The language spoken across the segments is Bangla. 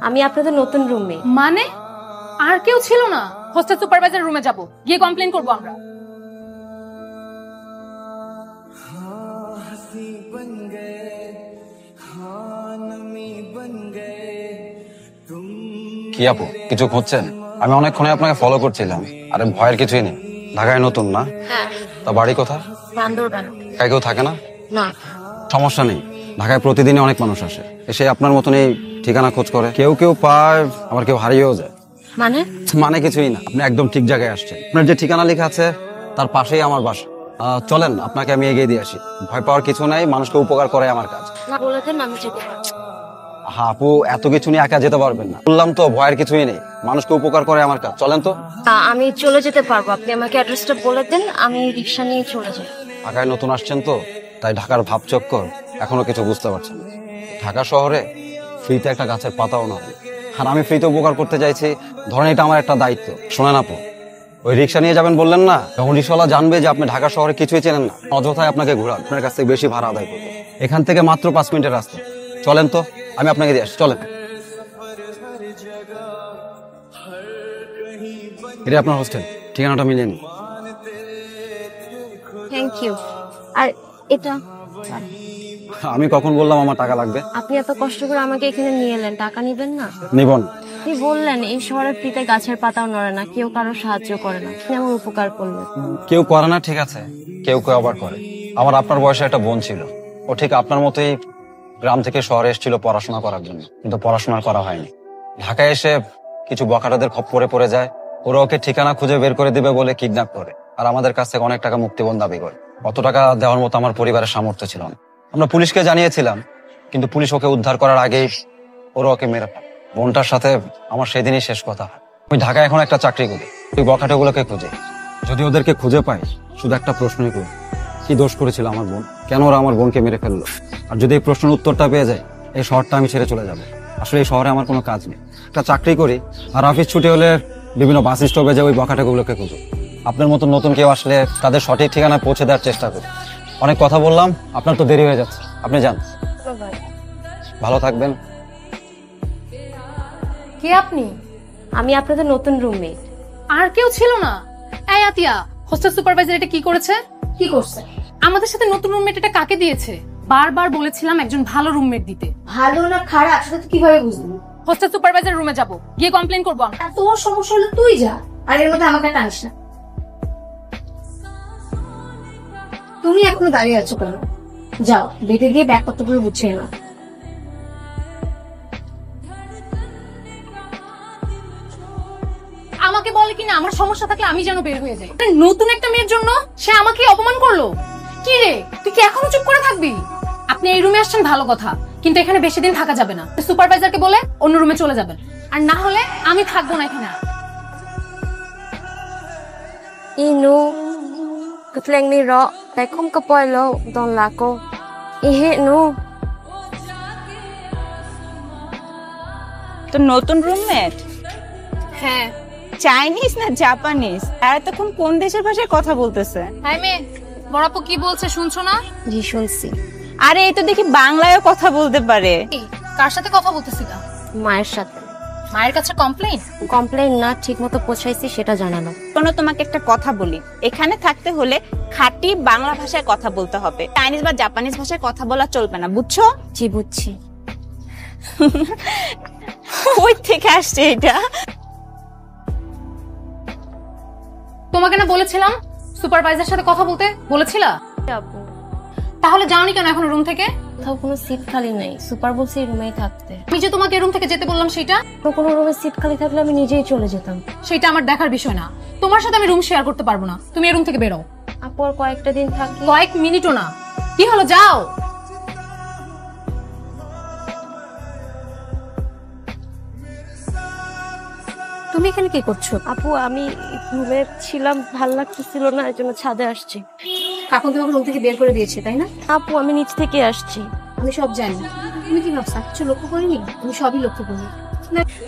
আমি আপনাদের নতুন রুমে। মানে আর কেউ ছিল না? হোস্টেল সুপারভাইজার রুমে যাব, গিয়ে কমপ্লেইন করব আমরা। কি আপু কিছু খুঁজছেন? আমি অনেকক্ষণে আপনাকে ফলো করছিলাম। আরে ভয়ের কিছুই নেই, ঢাকায় নতুন না? হ্যাঁ। তা বাড়ি কোথায়? বান্দরবান। কেউ থাকে না? না। সমস্যা নেই, ঢাকায় প্রতিদিনই অনেক মানুষ আসে, এসে আপনার মতনই ঠিকানা খোঁজ করে। কেউ কেউ পায়, আবার কেউ হারিয়েও যায়। মানে কিছুই না, আপনি একদম ঠিক জায়গায় আসছেন। আপনার যে ঠিকানা লেখা আছে তার পাশেই আমার বাসা। চলেন আপনাকে আমি এগিয়ে দিয়ে আসি। ভয় পাওয়ার কিছু নাই, মানুষকে উপকার করে আমার কাজ। আপু এত কিছু নিয়ে একা যেতে পারবেন না, বললাম তো ভয়ের কিছুই নেই, মানুষকে উপকার করে আমার কাজ। চলেন তো। আমি চলে যেতে পারবো, আপনি আমাকে অ্যাড্রেসটা বলে দেন, আমি রিক্সা নিয়ে চলে যাই। ঢাকায় নতুন আসছেন তো, তাই ঢাকার ভাব চক্কর এখনো কিছু বুঝতে পারছেন না। ঢাকা শহরে ফ্রিতে একটা গাছের পাতাও না, আর আমি ফ্রিতে উপকার করতে চাইছি, ধরেন এটা আমার একটা দায়িত্ব। শোনেন আপু, ওই রিক্সা নিয়ে যাবেন বললেন না, তখন রিক্সাওয়ালা জানবে যে আপনি ঢাকা শহরে কিছুই চেনেন না, অযথায় আপনাকে ঘোরান, আপনার কাছ থেকে বেশি ভাড়া আদায় করবে। এখান থেকে মাত্র 5 মিনিটের রাস্তা। চলেন তো, আমি আপনাকে দিয়ে আসছি। চলেন। এটা আপনার হোস্টেল, ঠিকানাটা মিলিয়ে নিন। Thank you. আর এটা আমি কখন বললাম আমার টাকা লাগবে? আপনি এত কষ্ট করে আমাকে এখানে নিয়ে এলেন, টাকা নিবেন না? নিবন। আপনি বললেন এই শহরের ফ্রিতে গাছের পাতাও নড়ে না, কেউ কারো সাহায্য করে না, আপনি আমার উপকার করলেন। কেউ করে না ঠিক আছে, কেউ কেউ আবার করে। আমার আপনার বয়সে একটা বোন ছিল, ও ঠিক আপনার মতোই গ্রাম থেকে শহরে এসেছিল পড়াশোনা করার জন্য, কিন্তু পড়াশোনা করা হয়নি। ঢাকায় এসে কিছু বখাটাদের খপ্পরে পড়ে যায়, ওরা ওকে ঠিকানা খুঁজে বের করে দিবে বলে কিডন্যাপ করে, আর আমাদের কাছ থেকে অনেক টাকা মুক্তিপণ দাবি করে। অত টাকা দেওয়ার মতো আমার পরিবারের সামর্থ্য ছিল না। আমরা পুলিশকে জানিয়েছিলাম, কিন্তু পুলিশ ওকে উদ্ধার করার আগেই ওরা ওকে মেরে ফেলে। বোনটার সাথে আমার সেদিনই শেষ কথা হয়। আমি ঢাকায় এখন একটা চাকরি করি, ওই বখাটেগুলোকে খুঁজে। যদি ওদেরকে খুঁজে পাই, শুধু একটা প্রশ্নই করি, কি দোষ করেছিল আমার বোন, কেন ওরা আমার বোনকে মেরে ফেললো? আর যদি এই প্রশ্নের উত্তরটা পেয়ে যায়, এই শহরটা আমি ছেড়ে চলে যাবো। আসলে এই শহরে আমার কোনো কাজ নেই, একটা চাকরি করি, আর অফিস ছুটি হলে বিভিন্ন বাস স্টপে যে ওই বখাটেগুলোকে খুঁজো। আপনার মতো নতুন কেউ আসলে তাদের সঠিক ঠিকানায় পৌঁছে দেওয়ার চেষ্টা করি। অনেক কথা বললাম, আপনার তো দেরি হয়ে যাচ্ছে, আপনি যান। ভালো থাকবেন। কে আপনি? আমি আপনাদের নতুন রুমমেট। আর কেউ ছিল না? এই আতিয়া, হোস্টেল সুপারভাইজার এটা কি করেছে? কি করছে? আমাদের সাথে নতুন রুমমেট এটা কাকে দিয়েছে? বারবার বলেছিলাম একজন ভালো রুমমেট দিতে। ভালো না খারাপ সেটা কিভাবে বুঝবি? হোস্টেল সুপারভাইজার রুমে যাব, গিয়ে কমপ্লেইন করব আমরা। তোর সমস্যা হলে তুই যা, আর এর মধ্যে আমাকে টানিস না। তুমি এখনো দাঁড়িয়ে আছো কেন? যাও, বেটে গিয়ে ব্যাগপত্রগুলো গুছিয়ে নাও। আমাকে বলে কিনা আমার সমস্যা থাকলে আমি যেন বের হয়ে যাই। নতুন একটা মেয়ের জন্য সে আমাকে অপমান করলো। কি রে, তুই কি এখনো চুপ করে থাকবি? আপনি এই রুমে আসছেন ভালো কথা, কিন্তু এখানে বেশি দিন থাকা যাবে না। সুপারভাইজারকে বলে অন্য রুমে চলে যাবেন, আর না হলে আমি থাকবো না এখানে। Inu ketleng ni ro tai khom ka poi lo don la ko ihe nu তো নতুন রুমমেট? হ্যাঁ। চাইনিজ না জাপানিজ? আর এতক্ষণ কোন দেশের ভাষায় কথা বলতেছে? হাই মে, বড়াপু কি বলছে শুনছো না? জি শুনছি। আরে এই তো দেখি বাংলায়ও কথা বলতে পারে। কার সাথে কথা বলতেছিলা? মায়ের সাথে। মায়ের কাছে কমপ্লেইন? কমপ্লেইন না, ঠিকমতো পৌঁছাইছি সেটা জানানো। শোনো, তোমাকে একটা কথা বলি, এখানে থাকতে হলে খাঁটি বাংলা ভাষায় কথা বলতে হবে, চাইনিজ বা জাপানিজ ভাষায় কথা বলা চলবে না, বুঝছো? জি বুঝছি। ওই থেকে আসছে এটা। তোমাকে না বলেছিলাম সুপারভাইজার সাথে কথা বলতে বলেছিলা? আপু তাহলে যাওনি কেন এখনো রুম থেকে? কোথাও কোনো সিট খালি নাই, সুপার বলছে এই রুমেই থাকতে। আমি যে তোমাকে রুম থেকে যেতে বললাম সেটা? তো কোনো রুমে সিট খালি থাকলে আমি নিজেই চলে যেতাম। সেটা আমার দেখার বিষয় না, তোমার সাথে আমি রুম শেয়ার করতে পারবো না, তুমি এই রুম থেকে বেরো। আপু আর কয়েকটা দিন থাকি। কয়েক মিনিটও না। কি হলো, যাও। তুমি এখানে কি করছো? আপু আমি রুমে ছিলাম, ভাল লাগতেছিল না, এর জন্য ছাদে আসছি। কাকু তোমাকে রুম থেকে বের করে দিয়েছে তাই না? আপু আমি নিচ থেকে আসছি। আমি সব জানি। তুমি কি ভাবছো কিছু লক্ষ্য করিনি? আমি সবই লক্ষ্য করি।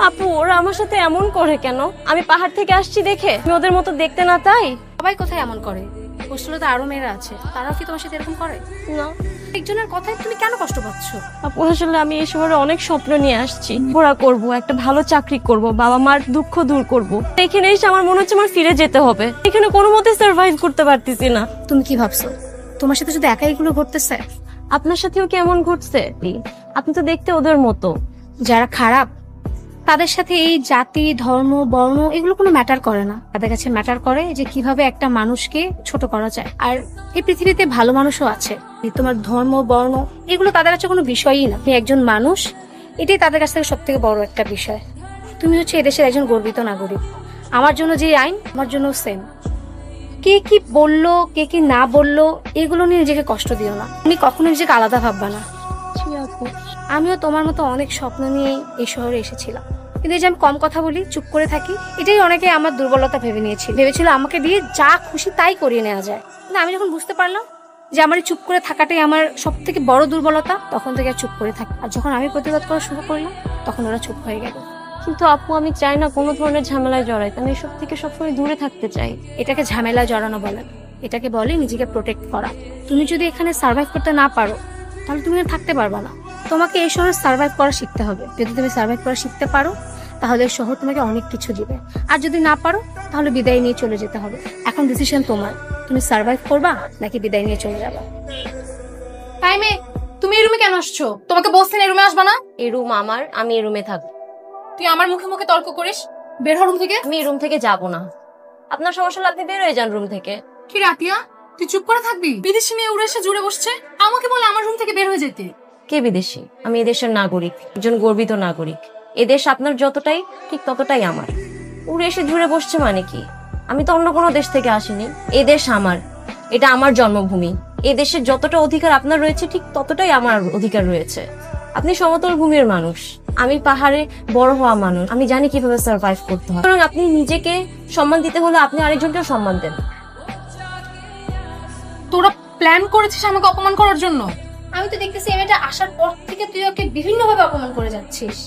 আপু ওরা আমার সাথে এমন করে কেন? আমি পাহাড় থেকে আসছি দেখে আমি ওদের মতো দেখতে না, তাই? সবাই কোথায় এমন করে? হোস্টেলে তো আরো মেয়েরা আছে, তারাও কি তোমার সাথে এরকম করে? না একজনের কথায় তুমি কেন কষ্ট পাচ্ছ? আপু, আসলে আমি এই শহরে অনেক স্বপ্ন নিয়ে আসছি। পড়া করব, একটা ভালো চাকরি করব, বাবা মার দুঃখ দূর করব। এখানে এসে আমার মনে হচ্ছে আমার ফিরে যেতে হবে। এখানে কোনো মতে সার্ভাইভ করতে পারতেছি না। তুমি কি ভাবছো তোমার সাথে যদি একাই এগুলো ঘটতেছে? আপনার সাথেও কি এমন ঘটছে? আপনি তো দেখতে ওদের মতো। যারা খারাপ তাদের সাথে এই জাতি, ধর্ম, বর্ণ এগুলো কোনো ম্যাটার করে না। তাদের কাছে ম্যাটার করে যে কিভাবে একটা মানুষকে ছোট করা যায়। আর এই পৃথিবীতে ভালো মানুষও আছে। তোমার ধর্ম, বর্ণ এগুলো তাদের কাছে কোনো বিষয়ই না। তুমি একজন মানুষ, এটাই তাদের কাছ থেকে সব থেকে বড় একটা বিষয়। তুমি হচ্ছে এদেশের একজন গর্বিত নাগরিক। আমার জন্য যে আইন, আমার জন্য সেম। কে কি বললো, কে কি না বললো, এগুলো নিয়ে নিজেকে কষ্ট দিও না। তুমি কখনো নিজেকে আলাদা ভাববা না। আমিও তোমার মতো অনেক স্বপ্ন নিয়ে এই শহরে এসেছিলাম, কিন্তু এই যে আমি কম কথা বলি, চুপ করে থাকি, এটাই অনেকে আমার দুর্বলতা ভেবেছিল আমাকে দিয়ে যা খুশি তাই করিয়ে নেওয়া যায়। কিন্তু আমি যখন বুঝতে পারলাম যে আমার এই চুপ করে থাকাটাই আমার সব থেকে বড় দুর্বলতা, তখন থেকে আর চুপ করে থাকি। আর যখন আমি প্রতিবাদ করা শুরু করলাম, তখন ওরা চুপ হয়ে গেল। কিন্তু আপু, আমি চাই না কোনো ধরনের ঝামেলায় জড়াইতে। আমি এসব থেকে সবসময় দূরে থাকতে চাই। এটাকে ঝামেলায় জড়ানো বলে না, এটাকে বলে নিজেকে প্রোটেক্ট করা। তুমি যদি এখানে সার্ভাইভ করতে না পারো, তাহলে তুমি আর থাকতে পারবা না। তোমাকে এই শহরে সার্ভাইভ করা শিখতে হবে। যদি তুমি সার্ভাইভ করা শিখতে পারো, তাহলে এই শহর তোমাকে অনেক কিছু দিবে। আর যদি না পারো, তাহলে বিদায় নিয়ে চলে যেতে হবে। এখন ডিসিশন তোমার, তুমি সার্ভাইভ করবা নাকি বিদায় নিয়ে চলে যাবা। টাইমে তুমি এই রুমে কেন আসছো? তোমাকে বলছেন এই রুমে আসবা না। এই রুম আমার, আমি এই রুমে থাকবো। তুই আমার মুখে মুখে তর্ক করিস, বের হ রুম থেকে। আমি এই রুম থেকে যাব না। আপনার সমস্যা হলে আপনি বের হয়ে যান রুম থেকে। কি রাতিয়া, তুই চুপ করে থাকবি? বিদেশি মেয়ে উড়ে এসে জুড়ে বসছে, আমাকে বলে আমার রুম থেকে বের হয়ে যেতে। কে বিদেশি? আমি এদেশের নাগরিক, একজন গর্বিত নাগরিক। এদেশ আপনার যতটাই, ঠিক ততটাই আমার। উড়ে এসে জুড়ে বসছে মানে কি? আমি তো অন্য কোনো দেশ থেকে আসিনি। এদেশ আমার, এটা আমার জন্মভূমি। এদেশের যতটা অধিকার আপনার রয়েছে, ঠিক ততটাই আমার অধিকার রয়েছে। আপনি সমতল ভূমির মানুষ, আমি পাহাড়ে বড় হওয়া মানুষ। আমি জানি কিভাবে সার্ভাইভ করতে হয়। সুতরাং আপনি নিজেকে সম্মান দিতে হলে আপনি আরেকজনকে সম্মান দেন। তোরা প্ল্যান করেছিস আমাকে অপমান করার জন্য? আমি তো দেখতেছি এমএটা আসার পর থেকে তুই ওকে বিভিন্নভাবে অপমান করে যাচ্ছিস।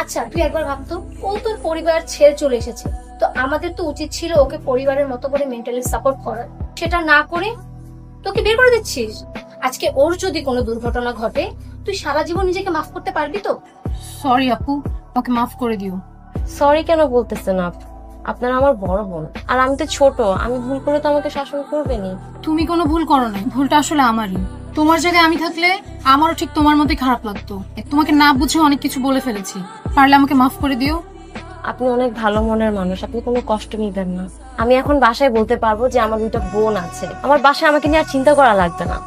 আচ্ছা, তুই একবার ভাবতো, ও তোর পরিবার ছেড়ে চলে এসেছে, তো আমাদের তো উচিত ছিল ওকে পরিবারের মতো করে মেন্টালি সাপোর্ট করার। সেটা না করে তোকে বের করে দিচ্ছিস। আজকে ওর যদি কোনো দুর্ঘটনা ঘটে, তুই সারা জীবন নিজেকে মাফ করতে পারবি তো? সরি আপু, ওকে মাফ করে দিও। সরি কেন বলতেছেন আপু? আপনার আমার বড় বোন, আর আমি তো ছোট। আমি ভুল করে তো আমাকে শাসন করবেনই। তুমি কোনো ভুল করো না, ভুলটা আসলে আমারই। তোমার জায়গায় আমি থাকলে আমারও ঠিক তোমার মতোই খারাপ লাগতো। তোমাকে না বুঝে অনেক কিছু বলে ফেলেছি, পারলে আমাকে মাফ করে দিও। আপনি অনেক ভালো মনের মানুষ, আপনি কোনো কষ্ট নিবেন না। আমি এখন বাসায় বলতে পারবো যে আমার দুটো বোন আছে। আমার বাসায় আমাকে নিয়ে আর চিন্তা করা লাগবে না।